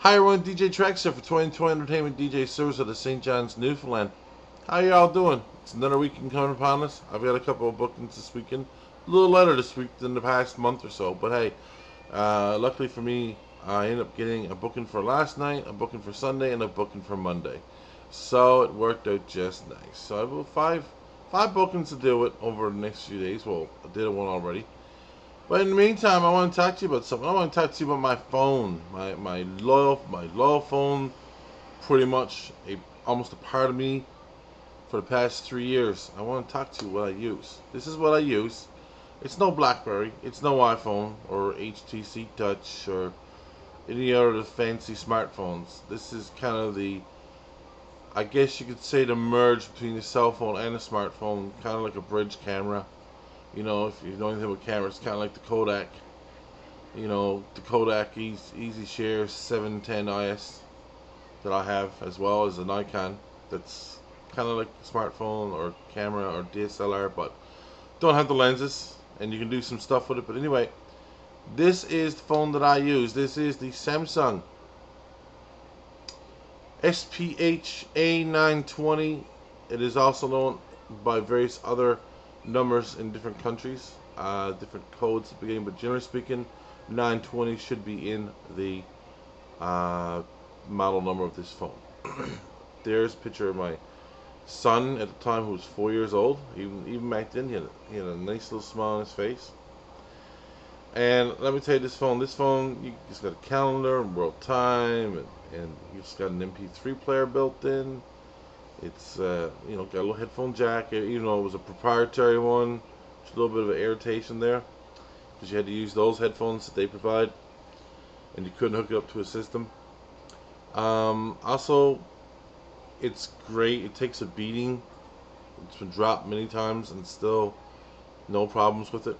Hi everyone, DJ Trax here for 2020 Entertainment DJ Service out of St. John's, Newfoundland. How y'all doing? It's another weekend coming upon us. I've got a couple of bookings this weekend. A little lighter this week than the past month or so, but hey, luckily for me, I ended up getting a booking for last night, a booking for Sunday, and a booking for Monday. So it worked out just nice. So I have about five bookings to deal with over the next few days. Well, I did one already. But in the meantime, I want to talk to you about something. I want to talk to you about my phone, my loyal phone, pretty much almost a part of me for the past 3 years. I want to talk to you what I use. This is what I use. It's no BlackBerry, it's no iPhone or HTC Touch or any other fancy smartphones. This is kind of I guess you could say, the merge between the cell phone and the smartphone, kind of like a bridge camera. You know, if you know anything about cameras, kind of like the Kodak. You know, the Kodak Easy Share 710 IS that I have, as well as a Nikon that's kind of like a smartphone or camera or DSLR, but don't have the lenses, and you can do some stuff with it. But anyway, this is the phone that I use. This is the Samsung SPH-A920. It is also known by various other numbers in different countries, different codes at the beginning, but generally speaking, 920 should be in the model number of this phone. There's a picture of my son at the time, who was 4 years old. Even back then, he had a nice little smile on his face. And let me tell you, this phone, it's got a calendar and world time, and it's got an MP3 player built in. It's got a little headphone jack, even though it was a proprietary one. There's a little bit of an irritation there, because you had to use those headphones that they provide, and you couldn't hook it up to a system. Also, it's great. It takes a beating. It's been dropped many times, and still no problems with it.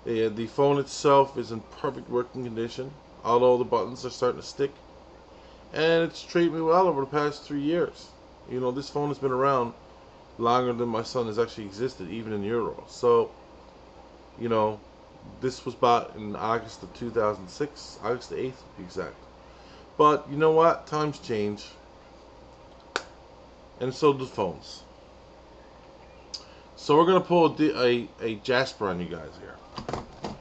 The phone itself is in perfect working condition, although the buttons are starting to stick. And it's treated me well over the past 3 years. You know, this phone has been around longer than my son has actually existed, even in Euro. So, you know, this was bought in August of 2006, August the 8th to be exact. But you know what? Times change. And so do phones. So we're going to pull a Jasper on you guys here.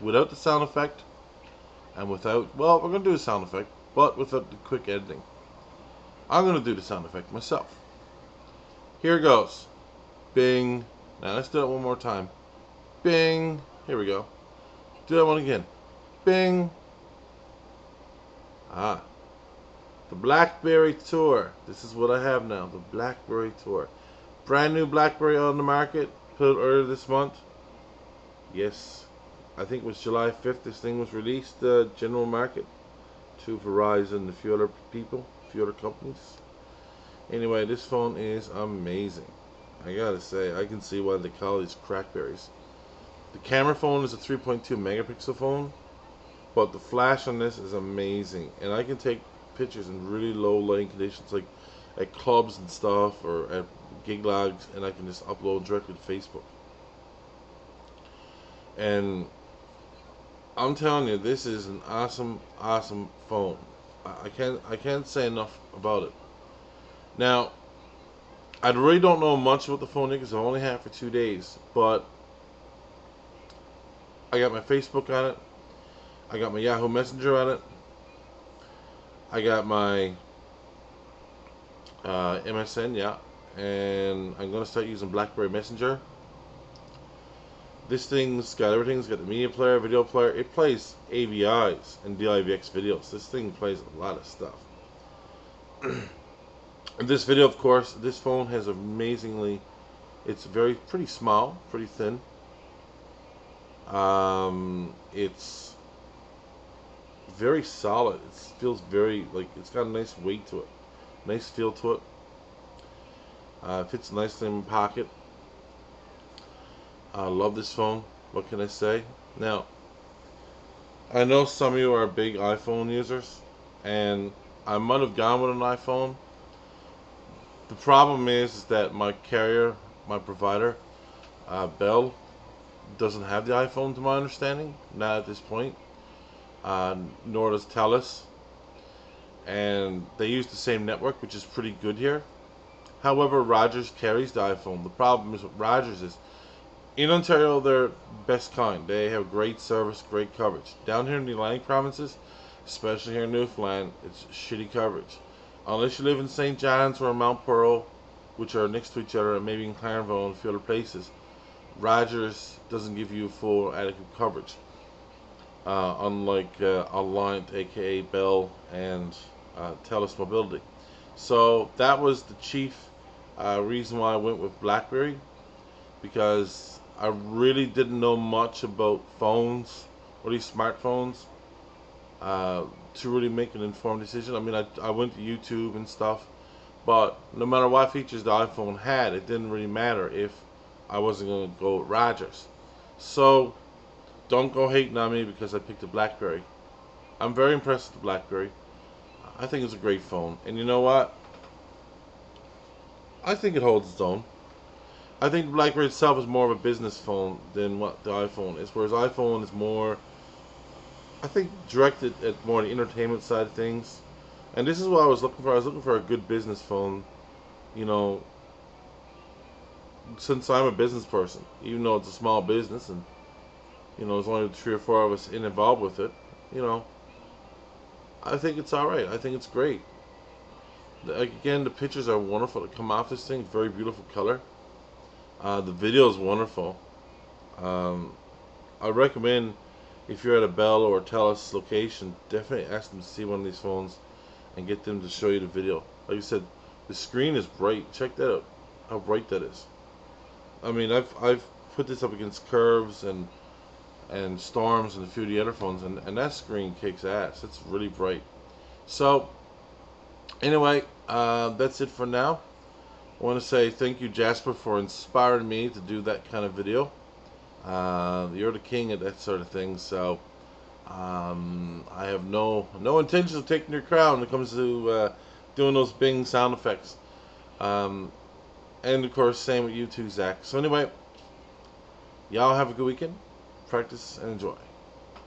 Without the sound effect, and without, well, we're going to do a sound effect, but without the quick editing. I'm going to do the sound effect myself. Here goes. Bing. Now let's do it one more time. Bing. Here we go. Do that one again. Bing. Ah. The Blackberry Tour. This is what I have now. The Blackberry Tour. Brand new Blackberry on the market. Put it earlier this month. Yes. I think it was July 5th this thing was released, general market, to Verizon and a few other people, a few other companies. Anyway, this phone is amazing. I gotta say, I can see why they call these crackberries. The camera phone is a 3.2 megapixel phone, but the flash on this is amazing. And I can take pictures in really low lighting conditions, like at clubs and stuff, or at gig logs, and I can just upload directly to Facebook. And I'm telling you, this is an awesome phone. I can't say enough about it. Now, I really don't know much about the phone because I've only had it for 2 days, but I got my Facebook on it. I got my Yahoo Messenger on it. I got my MSN, yeah, and I'm gonna start using Blackberry Messenger. This thing's got everything. It's got the media player, video player. It plays AVIs and DIVX videos. This thing plays a lot of stuff. And this video, of course, this phone has amazingly, it's pretty small, pretty thin. It's very solid. It feels very, like, it's got a nice weight to it, nice feel to it. Fits nicely in my pocket. I love this phone. What can I say? Now, I know some of you are big iPhone users, and I might have gone with an iPhone. The problem is that my carrier, my provider, Bell, doesn't have the iPhone to my understanding, not at this point. Nor does TELUS. and they use the same network, which is pretty good here. However, Rogers carries the iPhone. The problem is with Rogers is in Ontario they're best kind. They have great service, great coverage. Down here in the Atlantic provinces, especially here in Newfoundland, it's shitty coverage. Unless you live in St. John's or Mount Pearl, which are next to each other, and maybe in Clarendon and a few other places, Rogers doesn't give you full adequate coverage. Unlike Alliant, aka Bell, and Telus Mobility. So that was the chief reason why I went with Blackberry, because I really didn't know much about phones or these smartphones to really make an informed decision. I mean, I went to YouTube and stuff, but no matter what features the iPhone had, it didn't really matter if I wasn't going to go with Rogers. So don't go hating on me because I picked a Blackberry. I'm very impressed with the Blackberry. I think it's a great phone. And you know what? I think it holds its own. I think the Blackberry itself is more of a business phone than what the iPhone is. Whereas iPhone is more, I think, directed at more the entertainment side of things. And this is what I was looking for. I was looking for a good business phone. You know, since I'm a business person, even though it's a small business and you know, there's only 3 or 4 of us involved with it. You know, I think it's all right. I think it's great. Again, the pictures are wonderful that come off this thing. Very beautiful color. The video is wonderful. I recommend if you're at a Bell or a Telus location, definitely ask them to see one of these phones and get them to show you the video. Like I said, the screen is bright. Check that out. How bright that is. I mean, I've put this up against curves and storms and a few of the other phones, and that screen kicks ass. It's really bright. So anyway, that's it for now. I want to say thank you, Jasper, for inspiring me to do that kind of video. You're the king of that sort of thing, so I have no intention of taking your crown when it comes to doing those Bing sound effects. And of course, same with you too, Zach. So anyway, y'all have a good weekend. Practice and enjoy.